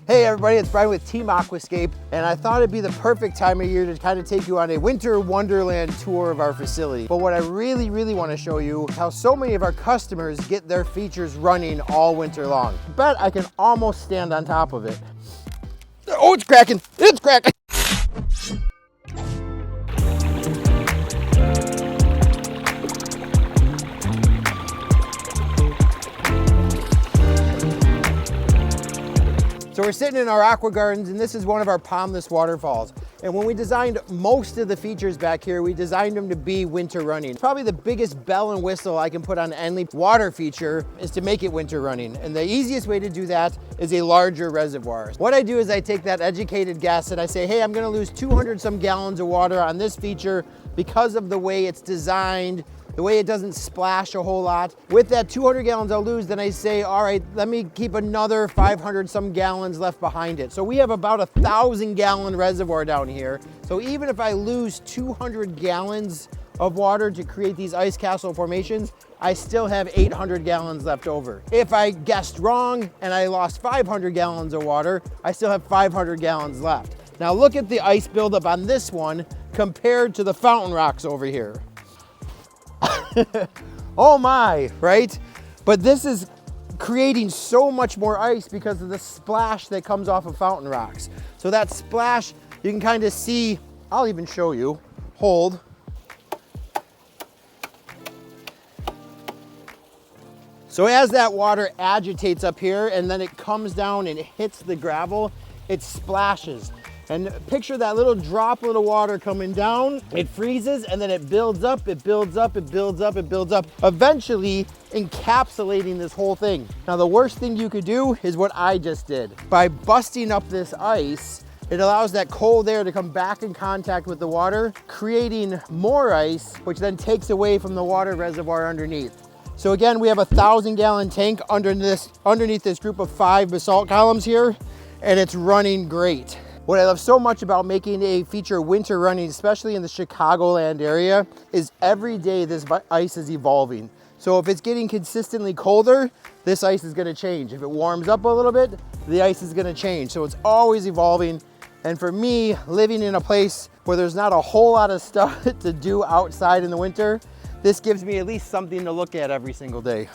Hey everybody, it's Brian with Team Aquascape, and I thought it'd be the perfect time of year to kind of take you on a winter wonderland tour of our facility. But what I really want to show you, how so many of our customers get their features running all winter long. I bet I can almost stand on top of it. Oh, it's cracking, it's cracking. So we're sitting in our aqua gardens, and this is one of our Pondless Waterfalls. And when we designed most of the features back here, we designed them to be winter running. Probably the biggest bell and whistle I can put on any water feature is to make it winter running. And the easiest way to do that is a larger reservoir. What I do is I take that educated guess and I say, hey, I'm gonna lose 200 some gallons of water on this feature because of the way it's designed, the way it doesn't splash a whole lot. With that 200 gallons I'll lose, then I say, all right, let me keep another 500 some gallons left behind it. So we have about 1,000 gallon reservoir down here. So even if I lose 200 gallons of water to create these ice castle formations, I still have 800 gallons left over. If I guessed wrong and I lost 500 gallons of water, I still have 500 gallons left. Now look at the ice buildup on this one compared to the fountain rocks over here. Oh my, right? But this is creating so much more ice because of the splash that comes off of fountain rocks. So that splash, you can kind of see, I'll even show you, hold. So as that water agitates up here and then it comes down and it hits the gravel, it splashes. And picture that little droplet of water coming down, it freezes and then it builds up, it builds up, it builds up, it builds up, eventually encapsulating this whole thing. Now the worst thing you could do is what I just did. By busting up this ice, it allows that cold air to come back in contact with the water, creating more ice, which then takes away from the water reservoir underneath. So again, we have 1,000 gallon tank underneath this group of 5 basalt columns here, and it's running great. What I love so much about making a feature winter running, especially in the Chicagoland area, is every day this ice is evolving. So if it's getting consistently colder, this ice is gonna change. If it warms up a little bit, the ice is gonna change. So it's always evolving. And for me, living in a place where there's not a whole lot of stuff to do outside in the winter, this gives me at least something to look at every single day.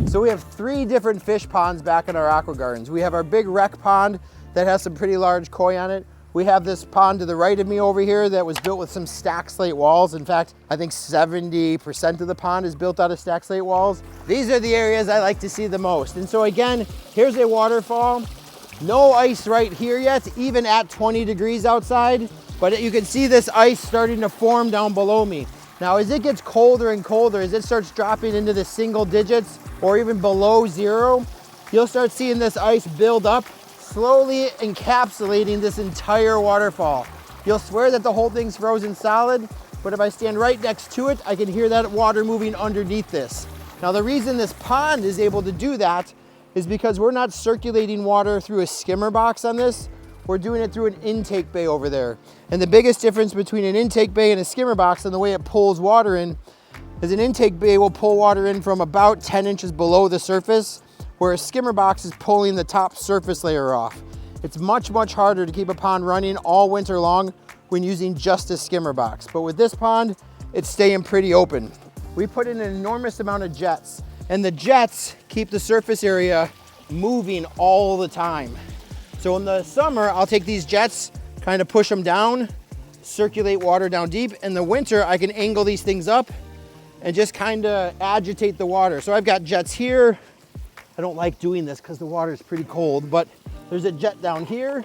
So we have 3 different fish ponds back in our aqua gardens. We have our big rec pond that has some pretty large koi on it. We have this pond to the right of me over here that was built with some stacked slate walls. In fact, I think 70% of the pond is built out of stacked slate walls. These are the areas I like to see the most. And so again, here's a waterfall. No ice right here yet, even at 20 degrees outside, but you can see this ice starting to form down below me. Now, as it gets colder and colder, as it starts dropping into the single digits or even below 0, you'll start seeing this ice build up, slowly encapsulating this entire waterfall. You'll swear that the whole thing's frozen solid, but if I stand right next to it, I can hear that water moving underneath this. Now, the reason this pond is able to do that is because we're not circulating water through a skimmer box on this. We're doing it through an intake bay over there. And the biggest difference between an intake bay and a skimmer box and the way it pulls water in is an intake bay will pull water in from about 10 inches below the surface, where a skimmer box is pulling the top surface layer off. It's much harder to keep a pond running all winter long when using just a skimmer box. But with this pond, it's staying pretty open. We put in an enormous amount of jets, and the jets keep the surface area moving all the time. So in the summer, I'll take these jets, kind of push them down, circulate water down deep. In the winter, I can angle these things up and just kind of agitate the water. So I've got jets here. I don't like doing this because the water is pretty cold, but there's a jet down here.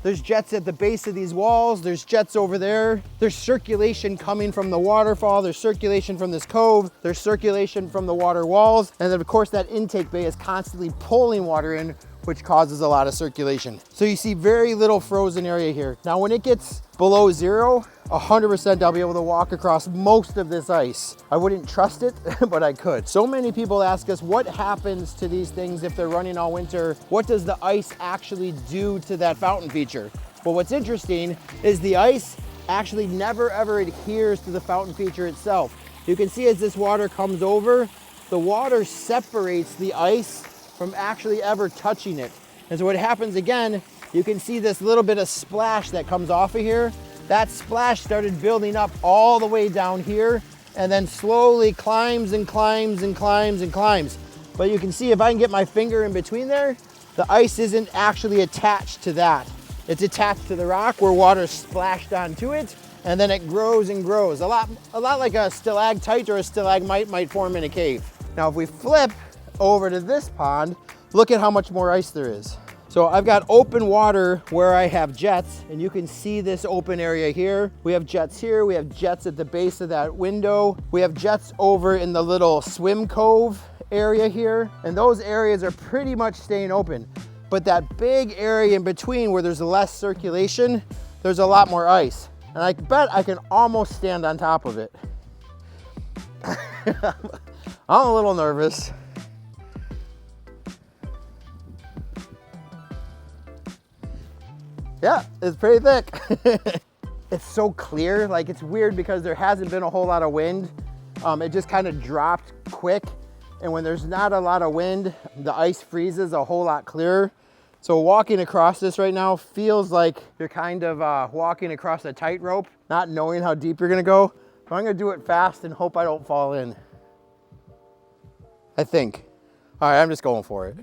There's jets at the base of these walls. There's jets over there. There's circulation coming from the waterfall. There's circulation from this cove. There's circulation from the water walls. And then of course that intake bay is constantly pulling water in, which causes a lot of circulation. So you see very little frozen area here. Now, when it gets below zero, 100% I'll be able to walk across most of this ice. I wouldn't trust it, but I could. So many people ask us what happens to these things if they're running all winter? What does the ice actually do to that fountain feature? Well, what's interesting is the ice actually never ever adheres to the fountain feature itself. You can see as this water comes over, the water separates the ice from actually ever touching it. And so what happens again, you can see this little bit of splash that comes off of here. That splash started building up all the way down here and then slowly climbs and climbs and climbs and climbs. But you can see if I can get my finger in between there, the ice isn't actually attached to that. It's attached to the rock where water splashed onto it, and then it grows and grows. A lot like a stalactite or a stalagmite might form in a cave. Now, if we flip over to this pond, look at how much more ice there is. So I've got open water where I have jets, and you can see this open area here. We have jets here, we have jets at the base of that window. We have jets over in the little swim cove area here, and those areas are pretty much staying open. But that big area in between where there's less circulation, there's a lot more ice. And I bet I can almost stand on top of it. I'm a little nervous. Yeah, it's pretty thick. It's so clear, like it's weird because there hasn't been a whole lot of wind. It just kind of dropped quick. And when there's not a lot of wind, the ice freezes a whole lot clearer. So walking across this right now feels like you're kind of walking across a tightrope, not knowing how deep you're gonna go. So I'm gonna do it fast and hope I don't fall in. I think. All right, I'm just going for it.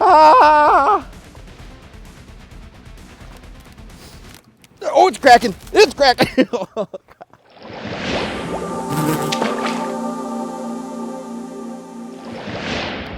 Ah! Oh, it's cracking, it's cracking. Oh,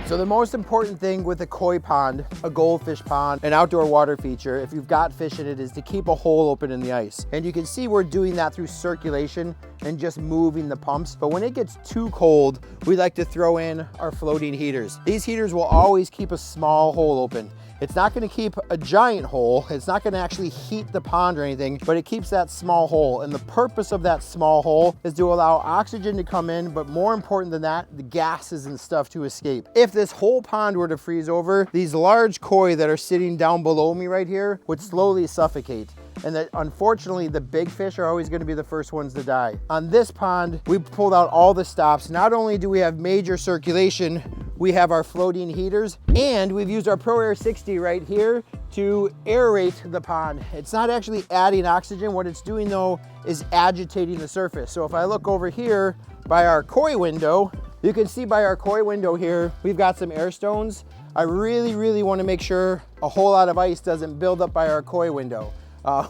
so the most important thing with a koi pond, a goldfish pond, an outdoor water feature, if you've got fish in it, is to keep a hole open in the ice. And you can see we're doing that through circulation and just moving the pumps. But when it gets too cold, we like to throw in our floating heaters. These heaters will always keep a small hole open. It's not gonna keep a giant hole. It's not gonna actually heat the pond or anything, but it keeps that small hole. And the purpose of that small hole is to allow oxygen to come in, but more important than that, the gases and stuff to escape. If this whole pond were to freeze over, these large koi that are sitting down below me right here would slowly suffocate. And that unfortunately the big fish are always gonna be the first ones to die. On this pond, we pulled out all the stops. Not only do we have major circulation, we have our floating heaters, and we've used our Pro Air 60 right here to aerate the pond. It's not actually adding oxygen. What it's doing though is agitating the surface. So if I look over here by our koi window, you can see by our koi window here, we've got some air stones. I really wanna make sure a whole lot of ice doesn't build up by our koi window.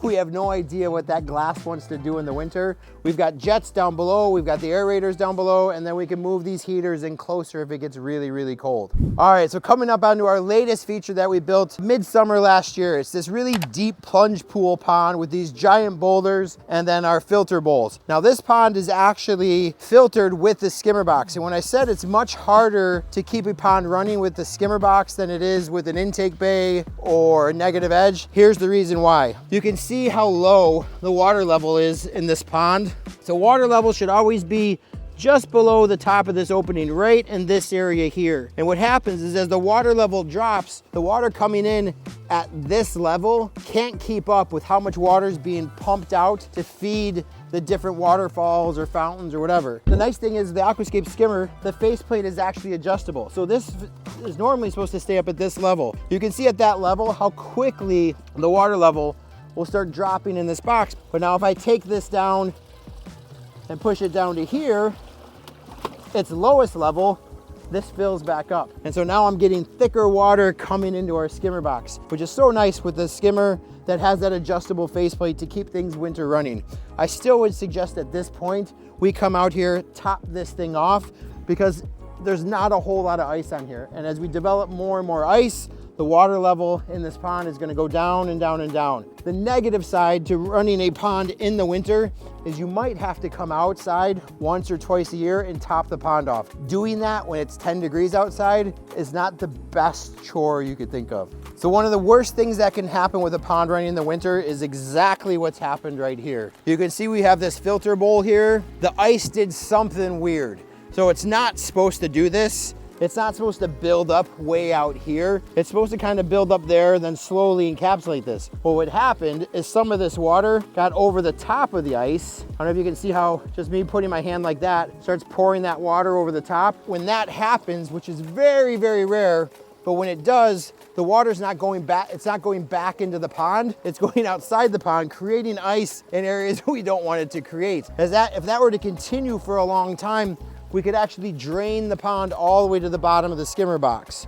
We have no idea what that glass wants to do in the winter. We've got jets down below, we've got the aerators down below, and then we can move these heaters in closer if it gets really cold. All right, so coming up onto our latest feature that we built midsummer last year. It's this really deep plunge pool pond with these giant boulders and then our filter bowls. Now this pond is actually filtered with the skimmer box. And when I said it's much harder to keep a pond running with the skimmer box than it is with an intake bay or a negative edge, here's the reason why. You can see how low the water level is in this pond. So water level should always be just below the top of this opening, right in this area here. And what happens is as the water level drops, the water coming in at this level can't keep up with how much water is being pumped out to feed the different waterfalls or fountains or whatever. The nice thing is the Aquascape skimmer, the faceplate is actually adjustable. So this is normally supposed to stay up at this level. You can see at that level how quickly the water level will start dropping in this box. But now if I take this down and push it down to here, its lowest level, this fills back up. And so now I'm getting thicker water coming into our skimmer box, which is so nice with the skimmer that has that adjustable faceplate to keep things winter running. I still would suggest at this point, we come out here, top this thing off, because there's not a whole lot of ice on here. And as we develop more and more ice, the water level in this pond is gonna go down and down and down. The negative side to running a pond in the winter is you might have to come outside once or twice a year and top the pond off. Doing that when it's 10 degrees outside is not the best chore you could think of. So one of the worst things that can happen with a pond running in the winter is exactly what's happened right here. You can see we have this filter bowl here. The ice did something weird. So it's not supposed to do this. It's not supposed to build up way out here. It's supposed to kind of build up there, then slowly encapsulate this. Well, what happened is some of this water got over the top of the ice. I don't know if you can see how just me putting my hand like that starts pouring that water over the top. When that happens, which is very, very rare, but when it does, the water's not going back, it's not going back into the pond, it's going outside the pond, creating ice in areas we don't want it to create. If that were to continue for a long time, we could actually drain the pond all the way to the bottom of the skimmer box.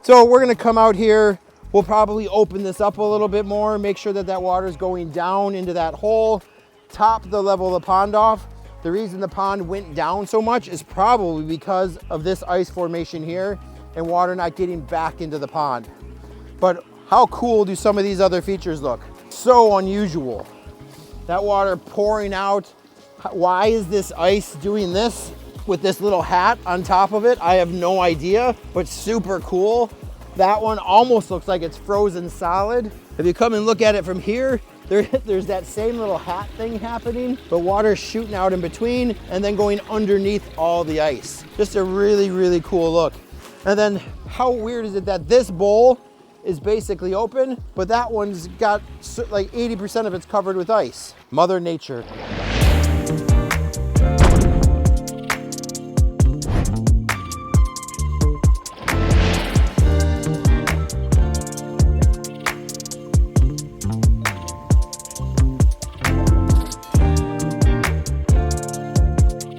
So we're gonna come out here, we'll probably open this up a little bit more, make sure that that water is going down into that hole, top the level of the pond off. The reason the pond went down so much is probably because of this ice formation here and water not getting back into the pond. But how cool do some of these other features look? So unusual. That water pouring out. Why is this ice doing this with this little hat on top of it? I have no idea, but super cool. That one almost looks like it's frozen solid. If you come and look at it from here, there's that same little hat thing happening, but water shooting out in between and then going underneath all the ice. Just a really, really cool look. And then how weird is it that this bowl is basically open, but that one's got like 80% of it's covered with ice. Mother Nature.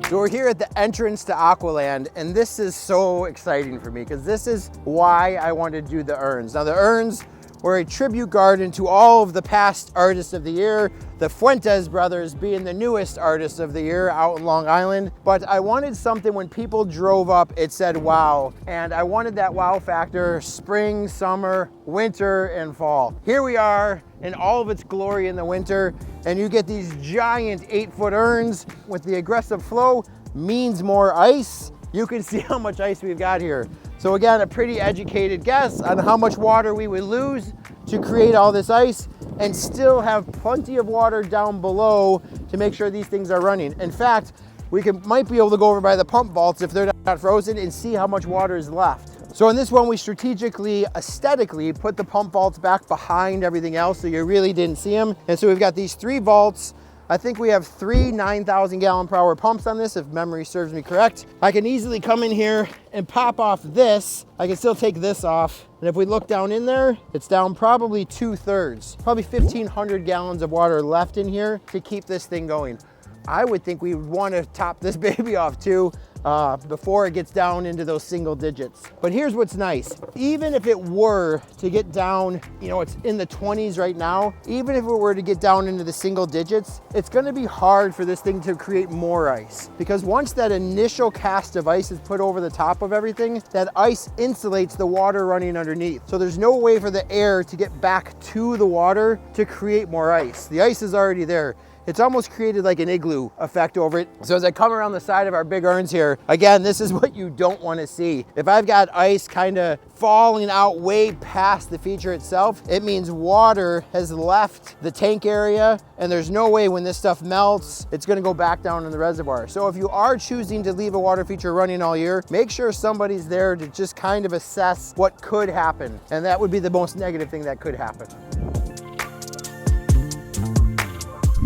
So we're here at the entrance to Aqualand, and this is so exciting for me because this is why I wanted to do the Urns. Now the Urns were a tribute garden to all of the past artists of the year, the Fuentes brothers being the newest artists of the year out in Long Island. But I wanted something when people drove up, it said wow. And I wanted that wow factor spring, summer, winter, and fall. Here we are in all of its glory in the winter, and you get these giant 8-foot urns with the aggressive flow means more ice. You can see how much ice we've got here. So again, a pretty educated guess on how much water we would lose to create all this ice and still have plenty of water down below to make sure these things are running. In fact, we might be able to go over by the pump vaults if they're not frozen and see how much water is left. So in this one, we strategically, aesthetically put the pump vaults back behind everything else so you really didn't see them. And so we've got these 3 vaults. I think we have 3 9,000 gallon per hour pumps on this, if memory serves me correct. I can easily come in here and pop off this. I can still take this off. And if we look down in there, it's down probably 2/3, probably 1,500 gallons of water left in here to keep this thing going. I would think we would want to top this baby off too before it gets down into those single digits. But here's what's nice. Even if it were to get down, you know, it's in the 20s right now, even if it were to get down into the single digits, it's going to be hard for this thing to create more ice. Because once that initial cast of ice is put over the top of everything, that ice insulates the water running underneath. So there's no way for the air to get back to the water to create more ice. The ice is already there. It's almost created like an igloo effect over it. So as I come around the side of our big urns here, again, this is what you don't want to see. If I've got ice kind of falling out way past the feature itself, it means water has left the tank area, and there's no way when this stuff melts, it's going to go back down in the reservoir. So if you are choosing to leave a water feature running all year, make sure somebody's there to just kind of assess what could happen. And that would be the most negative thing that could happen.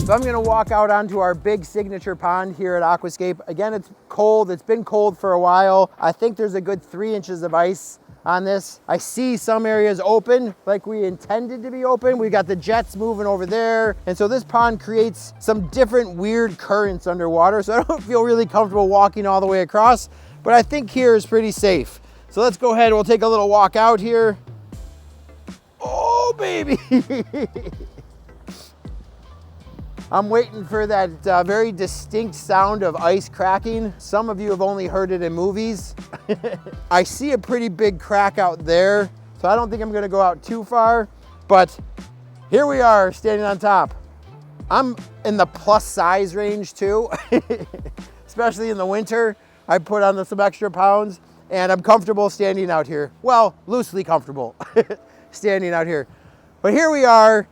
So I'm gonna walk out onto our big signature pond here at Aquascape. Again, it's cold, it's been cold for a while. I think there's a good 3 inches of ice on this. I see some areas open like we intended to be open. We got the jets moving over there. And so this pond creates some different weird currents underwater. So I don't feel really comfortable walking all the way across, but I think here is pretty safe. So let's go ahead, we'll take a little walk out here. Oh, baby. I'm waiting for that very distinct sound of ice cracking. Some of you have only heard it in movies. I see a pretty big crack out there. So I don't think I'm gonna go out too far, but here we are standing on top. I'm in the plus size range too, especially in the winter. I put on some extra pounds and I'm comfortable standing out here. Well, loosely comfortable standing out here. But here we are,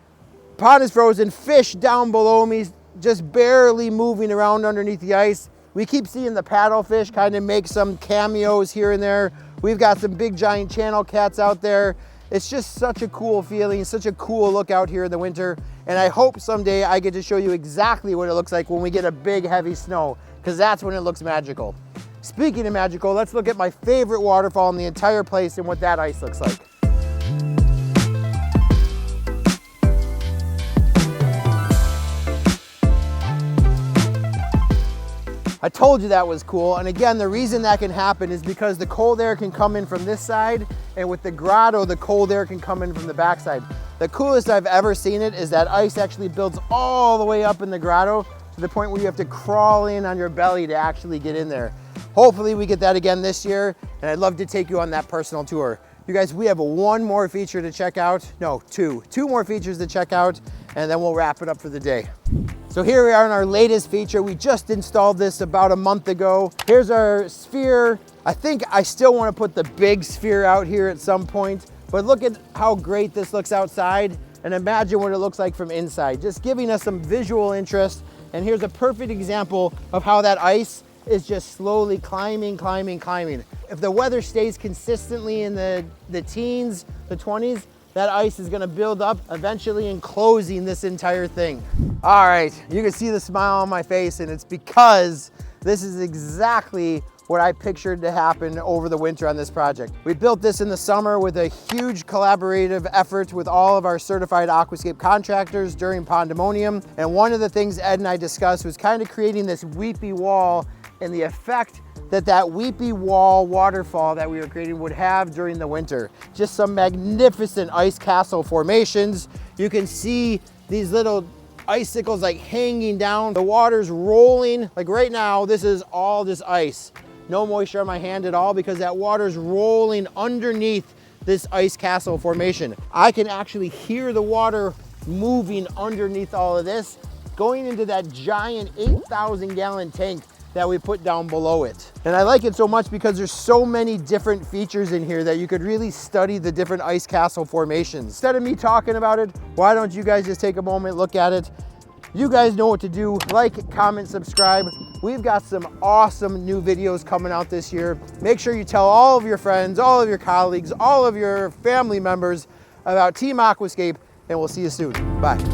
pond is frozen, fish down below me, just barely moving around underneath the ice. We keep seeing the paddlefish kind of make some cameos here and there. We've got some big giant channel cats out there. It's just such a cool feeling, such a cool look out here in the winter. And I hope someday I get to show you exactly what it looks like when we get a big heavy snow, because that's when it looks magical. Speaking of magical, let's look at my favorite waterfall in the entire place and what that ice looks like. I told you that was cool, and again, the reason that can happen is because the cold air can come in from this side, and with the grotto, the cold air can come in from the backside. The coolest I've ever seen it is that ice actually builds all the way up in the grotto to the point where you have to crawl in on your belly to actually get in there. Hopefully we get that again this year, and I'd love to take you on that personal tour. You guys, we have one more feature to check out. No, two more features to check out, and then we'll wrap it up for the day. So here we are in our latest feature. We just installed this about a month ago. Here's our sphere. I think I still want to put the big sphere out here at some point, but look at how great this looks outside, and imagine what it looks like from inside, just giving us some visual interest. And here's a perfect example of how that ice is just slowly climbing. If the weather stays consistently in the teens, the 20s, that ice is gonna build up, eventually enclosing this entire thing. All right, you can see the smile on my face, and it's because this is exactly what I pictured to happen over the winter on this project. We built this in the summer with a huge collaborative effort with all of our certified Aquascape contractors during Pandemonium. And one of the things Ed and I discussed was kind of creating this weepy wall and the effect that that weepy wall waterfall that we were creating would have during the winter. Just some magnificent ice castle formations. You can see these little icicles like hanging down. The water's rolling. Like right now, this is all just ice. No moisture on my hand at all because that water's rolling underneath this ice castle formation. I can actually hear the water moving underneath all of this, going into that giant 8,000 gallon tank that we put down below it. And I like it so much because there's so many different features in here that you could really study the different ice castle formations. Instead of me talking about it, why don't you guys just take a moment, look at it. You guys know what to do. Like, comment, subscribe. We've got some awesome new videos coming out this year. Make sure you tell all of your friends, all of your colleagues, all of your family members about Team Aquascape, and we'll see you soon. Bye.